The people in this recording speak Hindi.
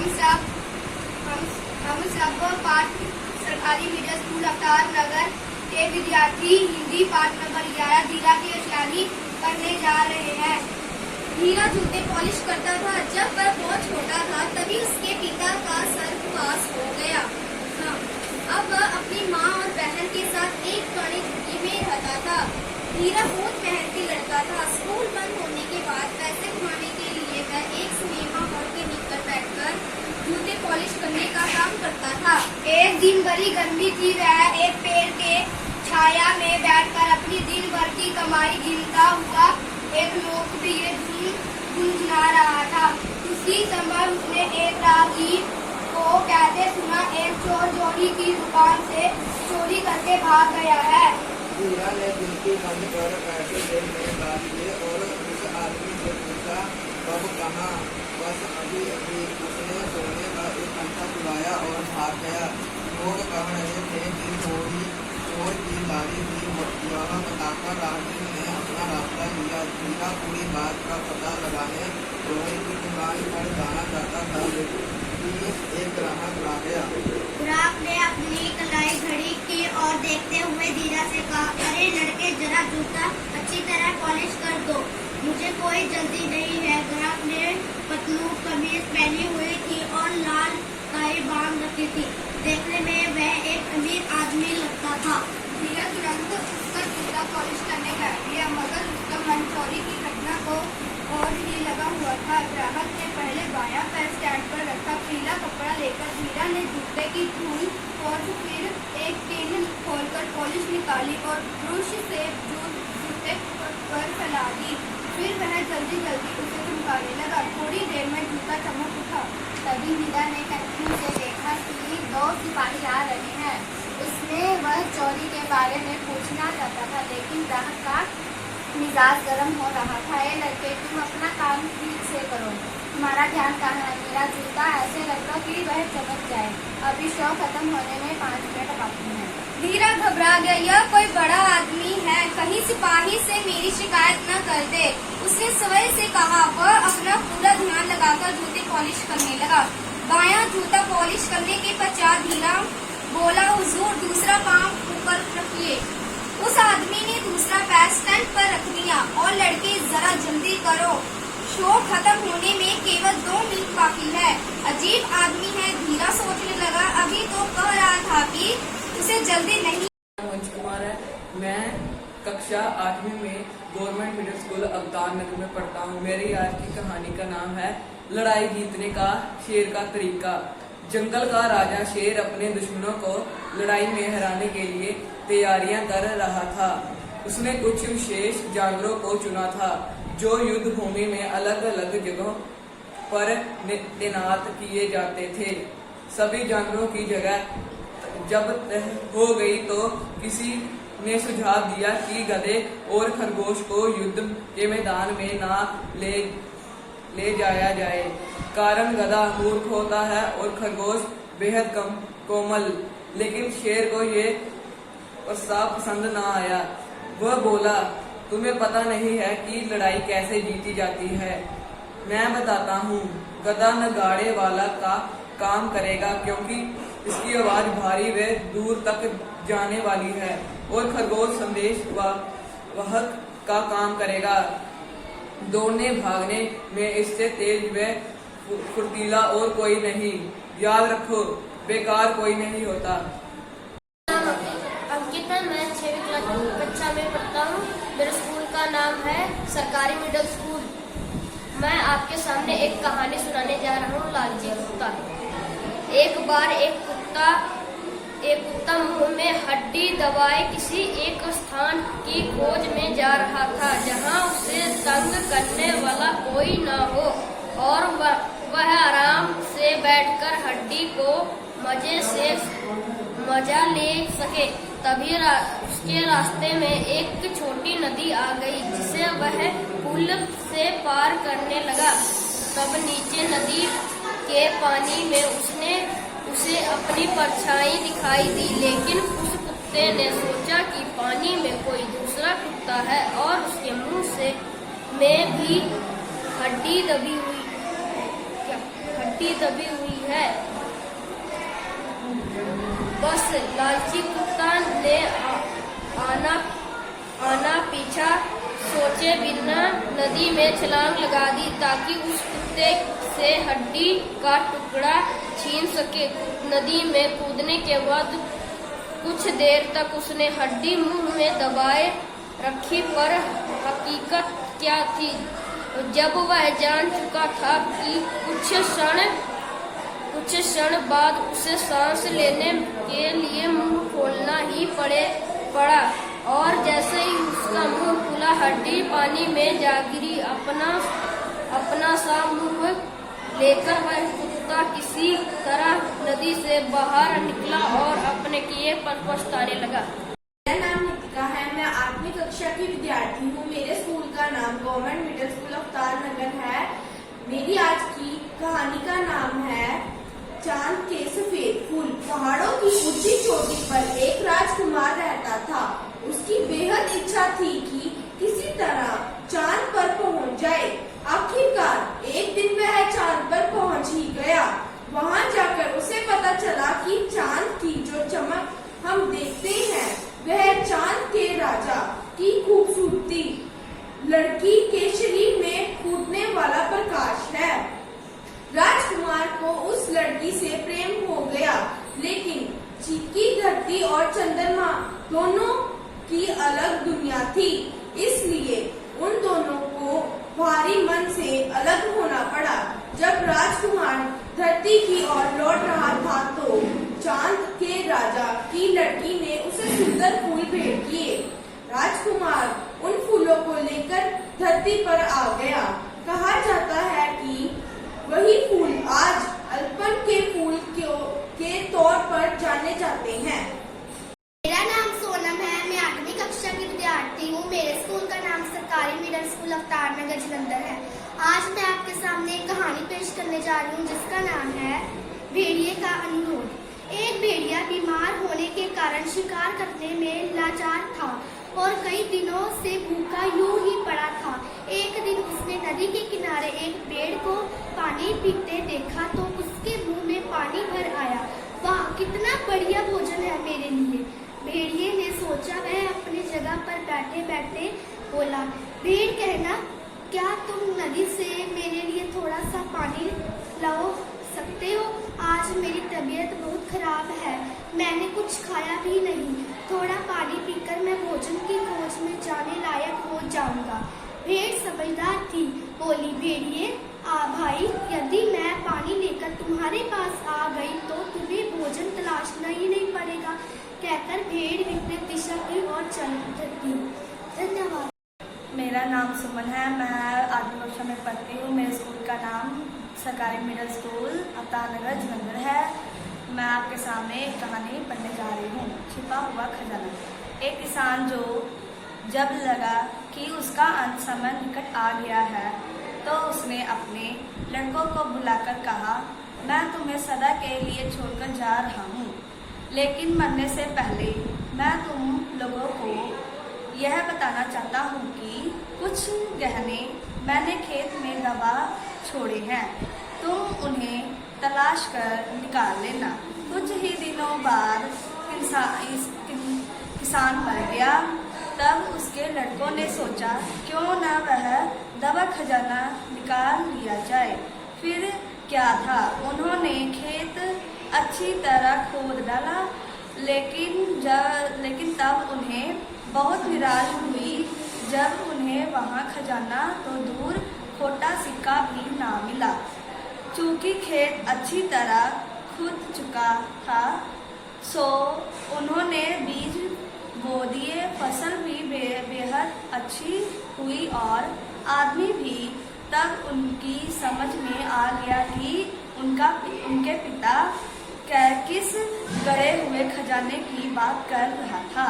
हम सब पाठ सरकारी मिडिल स्कूल अवतार नगर के विद्यार्थी हिंदी पाठ नंबर 11 धीरा की आसानी करने जा रहे हैं। धीरा जूते पॉलिश करता था। जब वह बहुत छोटा था तभी उसके पिता का स्वर्गवास हो गया था। अब वह अपनी माँ और बहन के साथ एक पुरानी झुग्गी में रहता था। धीरा बहुत मेहनती लड़का था। स्कूल बंद होने के बाद पैसे कमाने के लिए वह एक सिनेमा हॉल के भीतर बैठकर जूते पॉलिश करने का काम करता था। एक दिन बड़ी गर्मी थी। वह एक पेड़ के छाया में बैठकर अपनी दिन भर की कमाई गिनता हुआ एक लोकप्रिय धुन गुनगुना रहा था। उसी समय उसने एक राहगीर को कहते सुना, एक चोर जोड़ी की दुकान से चोरी करके भाग गया है। धीरा ने गिनती बंद कर पैसे जेब में डाल दिए और उस आदमी से पूछा, कब कहाँ? बस अभी अभी। उसने सोने का एक अंथा चुराया और भाग गया। लोग कह रहे थे कि चोर की गाड़ी थी। यह बताकर राहगीर ने अपना रास्ता लिया। धीरा पूरी बात का पता लगाने लोहे की दुकान पर जाना चाहता था, लेकिन एक ग्राहक आ गया। ग्राहक ने अपनी कलाई खड़ी की और देखते हुए धीरा से कहा, अरे लड़के, जरा जूता अच्छी तरह पॉलिश कर दो, मुझे कोई जल्दी नहीं है। ग्राहक ने पतलून कमीज पहनी हुई थी और लाल टाई बांध रखी थी। देखने में वह एक अमीर आदमी लगता था। धीरा तुरंत उसका जूता पॉलिश करने बैठ गया, मगर उसका मन चोरी की घटना को और ही लगा हुआ था। ग्राहक ने पहले बायां पैर स्टैंड पर रखा। पीला कपड़ा लेकर धीरा ने जूते की धूल और फिर एक पिन खोलकर पॉलिश निकाली और ब्रश से जूते पर फैला दी। फिर वह जल्दी उसे चमकाने लगा। थोड़ी देर में जूता चमक उठा। तभी धीरा ने खिड़की से देखा कि 2 सिपाही आ रहे हैं। उसने वह चोरी के बारे में पूछना चाहता था, लेकिन ग्राहक का मिजाज गर्म हो रहा था। ये लड़के, तुम अपना काम ठीक से करो, तुम्हारा ध्यान कहाँ है? मेरा जूता ऐसे रख लो कि वह चमक जाए। अभी शो खत्म होने में 5 मिनट बाकी है। धीरा घबरा गया। यह कोई बड़ा आदमी है, कहीं सिपाही से मेरी शिकायत न कर दे। उसने सवय से कहा। वह अपना पूरा ध्यान लगाकर जूते पॉलिश करने लगा। बायां जूता पॉलिश करने के पश्चात धीरा बोला, हुजूर, दूसरा पांव ऊपर रखिए। उस आदमी ने दूसरा पैर स्टैंड पर रख दिया। और लड़के, जरा जल्दी करो, शो खत्म होने में केवल 2 मिनट बाकी है। अजीब आदमी है, धीरा सोचने लगा। अभी तो कह रहा था कि उसे जल्दी नहीं। मंच कुमार है। मैं कक्षा 8वीं में गवर्नमेंट मिडिल स्कूल अवतार नगर में पढ़ता हूँ। मेरी आज की कहानी का नाम है लड़ाई जीतने का शेर का तरीका। जंगल का राजा शेर अपने दुश्मनों को लड़ाई में हराने के लिए तैयारियां कर रहा था। उसने कुछ विशेष जानवरों को चुना था जो युद्ध भूमि में अलग अलग जगहों पर तैनात किए जाते थे। सभी जानवरों की जगह जब तय हो गई तो किसी ने सुझाव दिया कि गधे और खरगोश को युद्ध के मैदान में ना ले जाया जाए, कारण गधा मूर्ख होता है और खरगोश बेहद कोमल। लेकिन शेर को ये प्रस्ताव पसंद ना आया। वह बोला, तुम्हें पता नहीं है कि लड़ाई कैसे जीती जाती है। मैं बताता हूँ। गधा नगाड़े वाला का काम करेगा, क्योंकि इसकी आवाज भारी व दूर तक जाने वाली है, और खरगोश संदेश वाहक का काम करेगा। दौड़ने भागने में इससे तेज व फुर्तीला और कोई नहीं। याद रखो, बेकार कोई नहीं होता। अंकित है, मैं 6वीं क्लास कक्षा में पढ़ता हूँ। मेरे स्कूल का नाम है सरकारी मिडिल स्कूल। मैं आपके सामने एक कहानी सुनाने जा रहा हूँ, लालची कुत्ता। एक बार एक कुत्ता मुंह में हड्डी दबाए किसी एक स्थान की खोज में जा रहा था जहाँ उसे तंग करने वाला कोई न हो और वह आराम से बैठकर हड्डी को मजा ले सके। तभी उसके रास्ते में एक छोटी नदी आ गई, जिसे वह पुल से पार करने लगा। तब नीचे नदी के पानी में उसे अपनी परछाई दिखाई दी, लेकिन उस कुत्ते ने सोचा कि पानी में कोई दूसरा कुत्ता है और उसके मुंह में भी हड्डी दबी हुई है। बस लालची कुत्ता ने आना पीछा सोचे बिना नदी में छलांग लगा दी ताकि उस कुत्ते से हड्डी का टुकड़ा छीन सके। नदी में कूदने के बाद कुछ देर तक उसने हड्डी मुंह में दबाए रखी, पर हकीकत क्या थी, जब वह जान चुका था कि कुछ क्षण बाद उसे सांस लेने के लिए मुंह खोलना ही पड़ा और जैसे ही उसका मुंह खुला हड्डी पानी में जा गिरी। अपना सा मुंह लेकर वह कुत्ता किसी तरह नदी से बाहर निकला और अपने किए पर पछताने लगा। मेरा नाम नितिका है। मैं 8वीं कक्षा की विद्यार्थी हूँ। मेरे स्कूल का नाम गवर्नमेंट मिडिल स्कूल अवतार नगर है। मेरी आज की कहानी का नाम है चांद के सफेद फूल। पहाड़ों की ऊंची चोटी पर एक राजकुमार रहता था। उसकी बेहद इच्छा थी कि किसी तरह चांद पर पहुंच जाए। आखिरकार एक दिन वह चांद पर पहुंच ही गया। वहां जाकर उसे पता चला कि चांद की जो चमक हम देखते हैं वह चांद के राजा की खूबसूरती लड़की के शरीर में फूटने वाला प्रकाश है। राजकुमार को उस लड़की से प्रेम हो गया, लेकिन चीकी धरती और चंद्रमा दोनों की अलग दुनिया थी, इसलिए उन दोनों को भारी मन से अलग होना पड़ा। जब राजकुमार धरती की ओर लौट रहा था तो चांद के राजा की लड़की ने उसे सुंदर फूल भेंट किए। राजकुमार उन फूलों को लेकर धरती पर आ गया। कहा जाता है कि वही फूल आज अल्पन के फूल के तौर पर जाने जाते हैं। मेरा नाम सोनम है। मैं 8वीं कक्षा की विद्यार्थी हूँ। मेरे स्कूल का नाम सरकारी मिडिल स्कूल अवतार नगर जलंधर है। आज मैं आपके सामने एक कहानी पेश करने जा रही हूँ जिसका नाम है भेड़िए का अनुरोध। एक भेड़िया बीमार होने के कारण शिकार करने में लाचार था और कई दिनों से भूखा यूं ही पड़ा था। एक दिन उसने नदी के किनारे एक पेड़ को पानी पीते देखा तो उसके मुंह में पानी भर आया। वाह, कितना बढ़िया भोजन है मेरे लिए, भेड़िए ने सोचा। वह अपनी जगह पर बैठे बैठे बोला, भेड़ कहना, क्या तुम नदी से मेरे लिए थोड़ा सा पानी लाओ सकते हो? आज मेरी तबीयत बहुत खराब है, मैंने कुछ खाया भी नहीं। थोड़ा पानी पीकर मैं भोजन की खोज में जाने लायक हो जाऊंगा। भेड़ समझदार थी, बोली, भेड़िए भाई, यदि मैं पानी लेकर तुम्हारे पास आ गई तो तुम्हें भोजन तलाशना ही नहीं पड़ेगा। कहकर भेड़ विपरीत दिशा की ओर चल दी। धन्यवाद। मेरा नाम सुमन है। मैं 8वीं कक्षा में पढ़ती हूँ। मेरे स्कूल का नाम सरकारी मिडिल स्कूल अवतार नगर जलंधर है। मैं आपके सामने एक कहानी पढ़ने जा रही हूँ, छिपा हुआ खजाना। एक किसान जो जब लगा कि उसका अंत समय निकट आ गया है तो उसने अपने लड़कों को बुलाकर कहा, मैं तुम्हें सदा के लिए छोड़कर जा रहा हूँ, लेकिन मरने से पहले मैं तुम लोगों को यह बताना चाहता हूँ कि कुछ गहने मैंने खेत में दबा छोड़े हैं, तुम उन्हें तलाश कर निकाल लेना। कुछ ही दिनों बाद किसान मर गया। तब उसके लड़कों ने सोचा, क्यों न वह दबा खजाना निकाल लिया जाए। फिर क्या था, उन्होंने खेत अच्छी तरह खोद डाला, लेकिन तब उन्हें बहुत निराश हुई जब उन्हें वहाँ खजाना तो दूर खोटा सिक्का भी ना मिला। चूँकि खेत अच्छी तरह खुद चुका था, सो उन्होंने बीज बो दिए। फसल भी बेहद अच्छी हुई और आदमी भी तब उनकी समझ में आ गया कि उनके पिता किस गड़े हुए खजाने की बात कर रहा था।